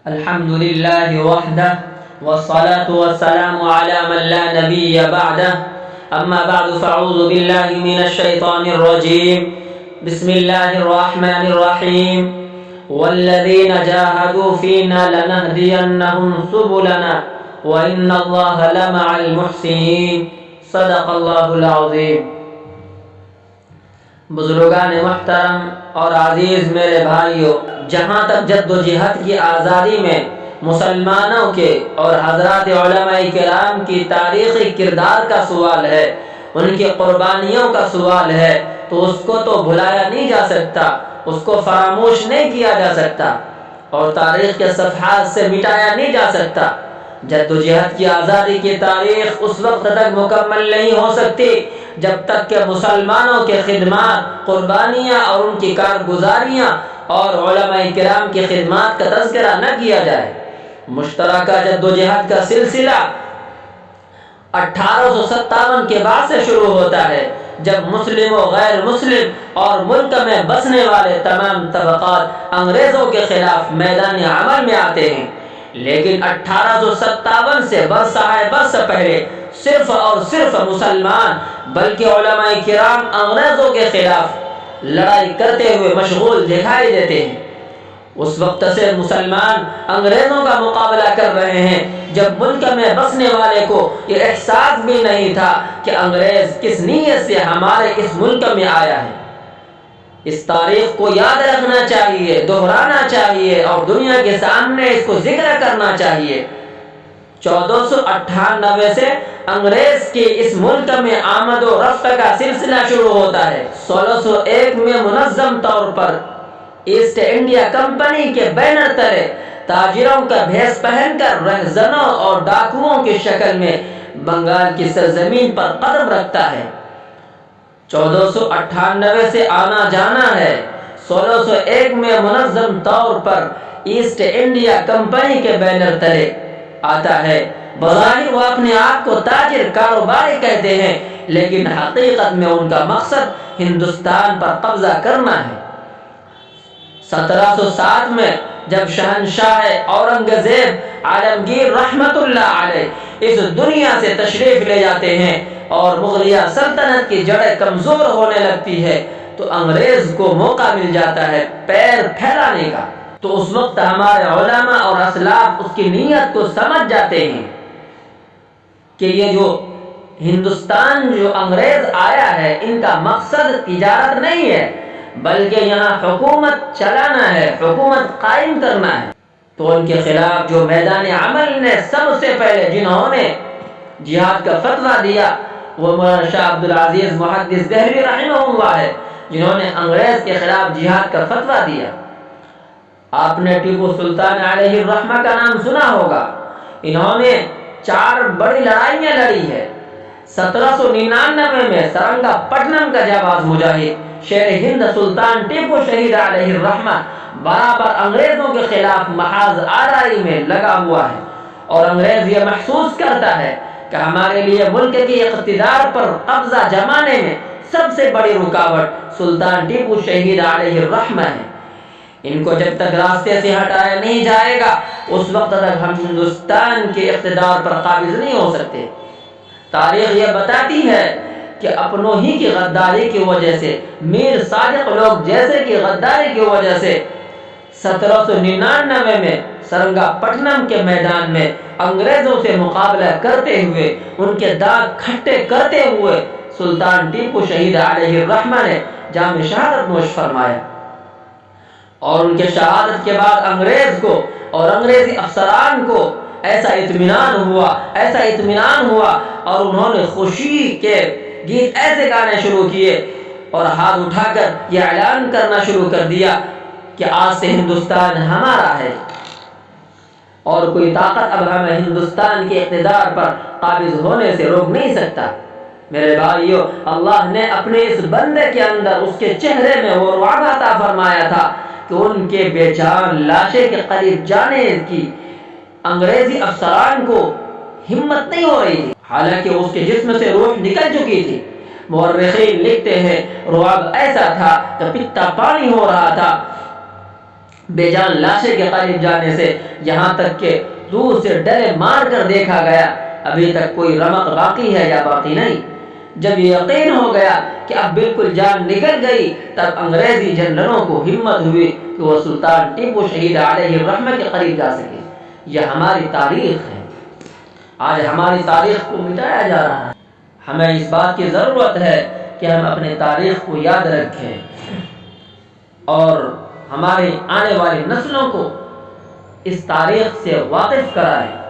الحمد لله وحده والصلاة والسلام على من لا نبي بعده أما بعد فأعوذ بالله من الشيطان الرجيم بسم الله الرحمن الرحيم والذين جاهدوا فينا لنهدينهم سبلنا وإن الله لمع المحسنين صدق الله العظيم۔ بزرگان محترم اور عزیز میرے بھائیوں، جہاں تک جد و جہاد کی آزادی میں مسلمانوں کے اور حضرات علماء کرام کی تاریخی کردار کا سوال ہے، ان کی قربانیوں کا سوال ہے، تو اس کو تو بھلایا نہیں جا سکتا، اس کو فراموش نہیں کیا جا سکتا اور تاریخ کے صفحات سے مٹایا نہیں جا سکتا۔ جد و جہاد کی آزادی کی تاریخ اس وقت تک مکمل نہیں ہو سکتی جب تک کہ مسلمانوں کے خدمات، قربانیاں اور ان کی کارگزاریاں اور علماء کرام کی خدمات کا تذکرہ نہ کیا جائے۔ مشترکہ جد و جہاد کا سلسلہ 1857 کے بعد سے شروع ہوتا ہے، جب مسلم و غیر مسلم اور ملک میں بسنے والے تمام طبقات انگریزوں کے خلاف میدان عمل میں آتے ہیں۔ لیکن 1857 سے برس پہلے صرف اور صرف مسلمان بلکہ علماء کرام انگریزوں کے خلاف لڑائی کرتے ہوئے مشغول دکھائی دیتے ہیں۔ اس وقت سے مسلمان انگریزوں کا مقابلہ کر رہے ہیں جب ملک میں بسنے والے کو یہ احساس بھی نہیں تھا کہ انگریز کس نیت سے ہمارے اس ملک میں آیا ہے۔ اس تاریخ کو یاد رکھنا چاہیے، دہرانا چاہیے اور دنیا کے سامنے اس کو ذکر کرنا چاہیے۔ 1498 سے انگریز کی اس ملک میں آمد و رفت کا سلسلہ شروع ہوتا ہے۔ 1601 میں منظم طور پر ایسٹ انڈیا کمپنی کے بینر تلے تاجروں کا بھیس پہن کر رہزنوں اور ڈاکوؤں کی شکل میں بنگال کی سرزمین پر قدم رکھتا ہے۔ 1498 سے آنا جانا ہے۔ 1601 میں منظم طور پر ایسٹ انڈیا کمپنی کے بینر تلے آتا ہے۔ بظاہر وہ اپنے آپ کو تاجر کاروباری کہتے ہیں، لیکن حقیقت میں ان کا مقصد ہندوستان پر قبضہ کرنا ہے۔ 1707 میں جب شہنشاہ اورنگزیب عالمگیر رحمت اللہ علیہ اس دنیا سے تشریف لے جاتے ہیں اور مغلیہ سلطنت کی جڑیں کمزور ہونے لگتی ہے، تو انگریز کو موقع مل جاتا ہے پیر پھیلانے کا۔ تو اس وقت ہمارے علماء اور اسلاف اس کی نیت کو سمجھ جاتے ہیں کہ یہ جو ہندوستان جو انگریز آیا ہے، ان کا مقصد تجارت نہیں ہے بلکہ یہاں حکومت چلانا ہے، حکومت قائم کرنا ہے۔ تو ان کے خلاف جو میدان عمل نے سب سے پہلے جنہوں نے جہاد کا فتویٰ دیا وہ مولانا شاہ عبدالعزیز محدث دہلوی رحمہ اللہ ہے، جنہوں نے انگریز کے خلاف جہاد کا فتویٰ دیا۔ آپ نے ٹیپو سلطان علیہ الرحمہ کا نام سنا ہوگا۔ انہوں نے 4 بڑی لڑائیاں لڑی ہے۔ 1799 میں سرنگا پٹنم کا جانباز مجاہد شیر ہند سلطان ٹیپو شہید علیہ الرحمہ برابر انگریزوں کے خلاف محاذ آرائی میں لگا ہوا ہے، اور انگریز یہ محسوس کرتا ہے کہ ہمارے لیے ملک کے اقتدار پر قبضہ جمانے میں سب سے بڑی رکاوٹ سلطان ٹیپو شہید علیہ الرحمہ ہے۔ ان کو جب تک راستے سے ہٹایا نہیں جائے گا اس وقت تک ہم ہندوستان کے اقتدار پر قابض نہیں ہو سکتے۔ تاریخ یہ بتاتی ہے کہ اپنوں ہی کی غداری کی وجہ سے، میر صادق لوگ جیسے کی غداری کی وجہ سے 1799 میں سرنگا پٹنم کے میدان میں انگریزوں سے مقابلہ کرتے ہوئے، ان کے دانت کھٹے کرتے ہوئے سلطان ٹیپو شہید علیہ الرحمہ نے جام شہادت نوش فرمایا۔ اور ان کے شہادت کے بعد انگریز کو اور انگریزی افسران کو ایسا اطمینان ہوا اور انہوں نے خوشی کے گیت ایسے گانے شروع کیے اور ہاتھ اٹھا کر یہ اعلان کرنا شروع کر دیا کہ آج سے ہندوستان ہمارا ہے اور کوئی طاقت اب ہمیں ہندوستان کے اقتدار پر قابض ہونے سے روک نہیں سکتا۔ میرے بھائیو، اللہ نے اپنے اس بندے کے اندر اس کے چہرے میں وہ رعب عطا فرمایا تھا کہ ان کے بے جان لاشے کے قریب جانے کی انگریزی افسران کو ہمت نہیں ہو رہی تھی، حالانکہ اس کے جسم سے روح نکل چکی تھی۔ مورخین لکھتے ہیں رعب ایسا تھا کہ پتا پانی ہو رہا تھا۔ بے جان لاشیں کے قریب جانے سے، یہاں تک کہ دور سے ڈرے مار کر دیکھا گیا، ابھی تک کوئی رمق باقی ہے یا باقی نہیں۔ جب یہ یقین ہو گیا کہ اب بالکل جان نکل گئی، تب انگریزی جنرلوں کو ہمت ہوئی کہ وہ سلطان ٹیپو شہید علیہ الرحمہ کے قریب جا سکے۔ یہ ہماری تاریخ ہے، آج ہماری تاریخ کو مٹایا جا رہا ہے۔ ہمیں اس بات کی ضرورت ہے کہ ہم اپنے تاریخ کو یاد رکھیں اور ہماری آنے والی نسلوں کو اس تاریخ سے واقف کرائیں۔